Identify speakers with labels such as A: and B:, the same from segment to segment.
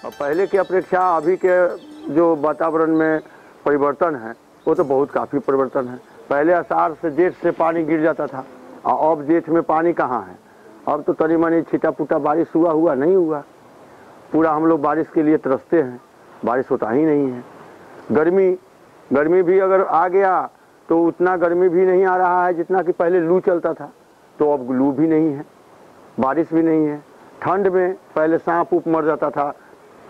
A: और पहले की अपेक्षा अभी के जो वातावरण में परिवर्तन है वो तो बहुत काफ़ी परिवर्तन है। पहले आषाढ़ से जेठ से पानी गिर जाता था और अब जेठ में पानी कहाँ है। अब तो तनी मनी छिटा पुटा बारिश हुआ नहीं हुआ। पूरा हम लोग बारिश के लिए तरसते हैं, बारिश होता ही नहीं है। गर्मी भी अगर आ गया तो उतना गर्मी भी नहीं आ रहा है जितना कि पहले लू चलता था, तो अब लू भी नहीं है, बारिश भी नहीं है। ठंड में पहले सांप उप मर जाता था,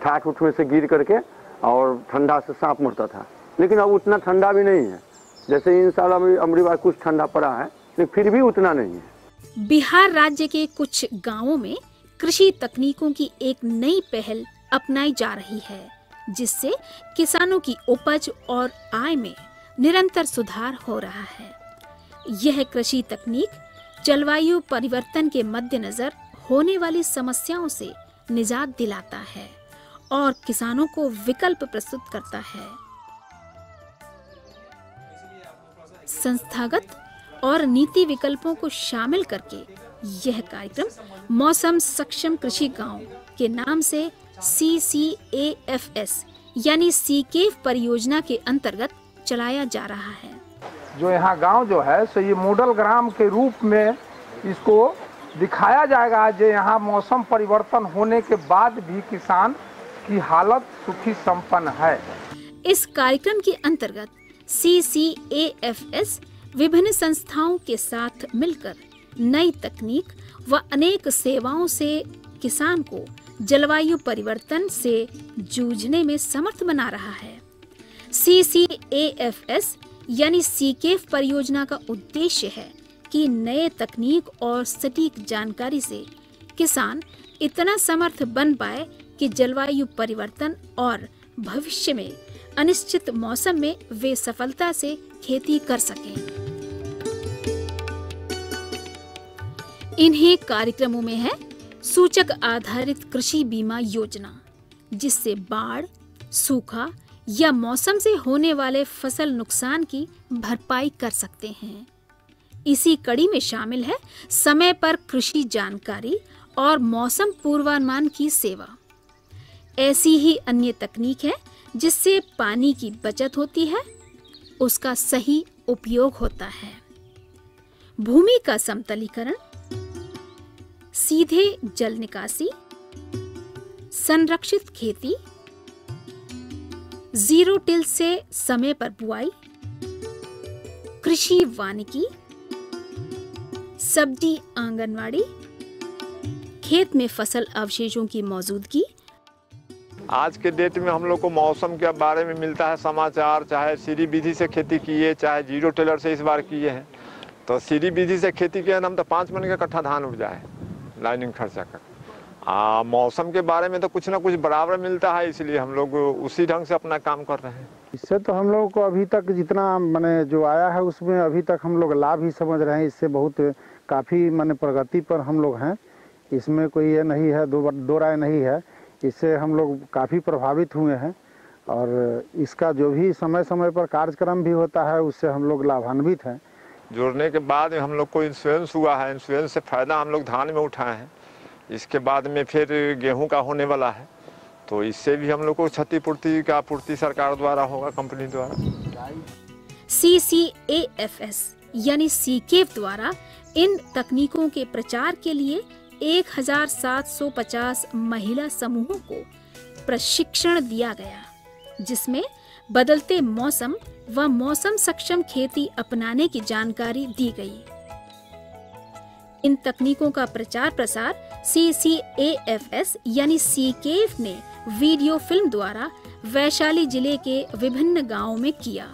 A: ठाठ उठ में से गिर करके, और ठंडा से सांप मरता था, लेकिन अब उतना ठंडा भी नहीं है। जैसे इन साल अमरी बार कुछ ठंडा पड़ा है, लेकिन फिर भी उतना नहीं है।
B: बिहार राज्य के कुछ गांवों में कृषि तकनीकों की एक नई पहल अपनाई जा रही है, जिससे किसानों की उपज और आय में निरंतर सुधार हो रहा है। यह कृषि तकनीक जलवायु परिवर्तन के मद्देनजर होने वाली समस्याओं से निजात दिलाता है और किसानों को विकल्प प्रस्तुत करता है। संस्थागत और नीति विकल्पों को शामिल करके यह कार्यक्रम मौसम सक्षम कृषि गांव के नाम से CCAFS यानी सीकेफ परियोजना के अंतर्गत चलाया जा रहा है।
C: जो यहाँ गांव जो है सो ये मॉडल ग्राम के रूप में इसको दिखाया जाएगा, जो यहाँ मौसम परिवर्तन होने के बाद भी किसान की हालत सुखी संपन्न है।
B: इस कार्यक्रम के अंतर्गत CCAFS विभिन्न संस्थाओं के साथ मिलकर नई तकनीक व अनेक सेवाओं से किसान को जलवायु परिवर्तन से जूझने में समर्थ बना रहा है। CCAFS यानी सीकेफ परियोजना का उद्देश्य है कि नए तकनीक और सटीक जानकारी से किसान इतना समर्थ बन पाए कि जलवायु परिवर्तन और भविष्य में अनिश्चित मौसम में वे सफलता से खेती कर सकें। इन्हीं कार्यक्रमों में है सूचक आधारित कृषि बीमा योजना, जिससे बाढ़, सूखा या मौसम से होने वाले फसल नुकसान की भरपाई कर सकते हैं। इसी कड़ी में शामिल है समय पर कृषि जानकारी और मौसम पूर्वानुमान की सेवा। ऐसी ही अन्य तकनीक है जिससे पानी की बचत होती है, उसका सही उपयोग होता है। भूमि का समतलीकरण, सीधे जल निकासी, संरक्षित खेती, जीरो टिल से समय पर बुआई, कृषि वानिकी, सब्जी आंगनवाड़ी, खेत में फसल अवशेषों की मौजूदगी।
D: आज के डेट में हम लोग को मौसम के बारे में मिलता है समाचार, चाहे सीरी विधि से खेती किए चाहे जीरो टेलर से इस बार किए हैं। तो सीरी विधि से खेती किए हम तो 5 मन का कट्ठा धान उपजा है लाइनिंग खर्चा कर। मौसम के बारे में तो कुछ ना कुछ बराबर मिलता है, इसलिए हम लोग उसी ढंग से अपना काम कर रहे हैं।
E: इससे तो हम लोग को अभी तक जितना मैंने जो आया है उसमें अभी तक हम लोग लाभ ही समझ रहे हैं। इससे बहुत काफ़ी मैंने प्रगति पर हम लोग हैं, इसमें कोई ये नहीं है, दो राय नहीं है। इससे हम लोग काफ़ी प्रभावित हुए हैं और इसका जो भी समय समय पर कार्यक्रम भी होता है उससे हम लोग लाभान्वित हैं।
D: जोड़ने के बाद हम लोग को इंश्योरेंस हुआ है, इंश्योरेंस से फ़ायदा हम लोग धान में उठाए हैं। इसके बाद में फिर गेहूं का होने वाला है, तो इससे भी हम लोग को क्षतिपूर्ति का पूर्ति सरकार द्वारा होगा, कंपनी द्वारा।
B: CCAFS यानी सीकेफ द्वारा इन तकनीकों के प्रचार के लिए 1750 महिला समूहों को प्रशिक्षण दिया गया, जिसमें बदलते मौसम व मौसम सक्षम खेती अपनाने की जानकारी दी गई। इन तकनीकों का प्रचार प्रसार CCAFS यानी सीकेफ ने वीडियो फिल्म द्वारा वैशाली जिले के विभिन्न गांवों में किया।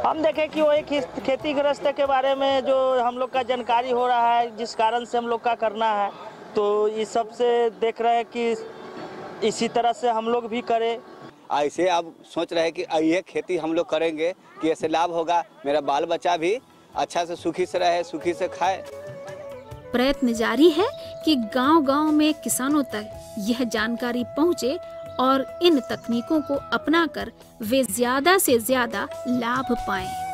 F: हम देखें कि वो एक खेतीग्रस्त के बारे में जो हम लोग का जानकारी हो रहा है, जिस कारण से हम लोग का करना है, तो इस सब से देख रहे हैं कि इसी तरह से हम लोग भी करें।
G: ऐसे अब सोच रहे हैं कि ये खेती हम लोग करेंगे कि ऐसे लाभ होगा, मेरा बाल बच्चा भी अच्छा से सुखी से रहे, सुखी से खाए।
B: प्रयत्न जारी है कि गांव-गांव में किसानों तक यह जानकारी पहुंचे और इन तकनीकों को अपनाकर वे ज्यादा से ज्यादा लाभ पाएं।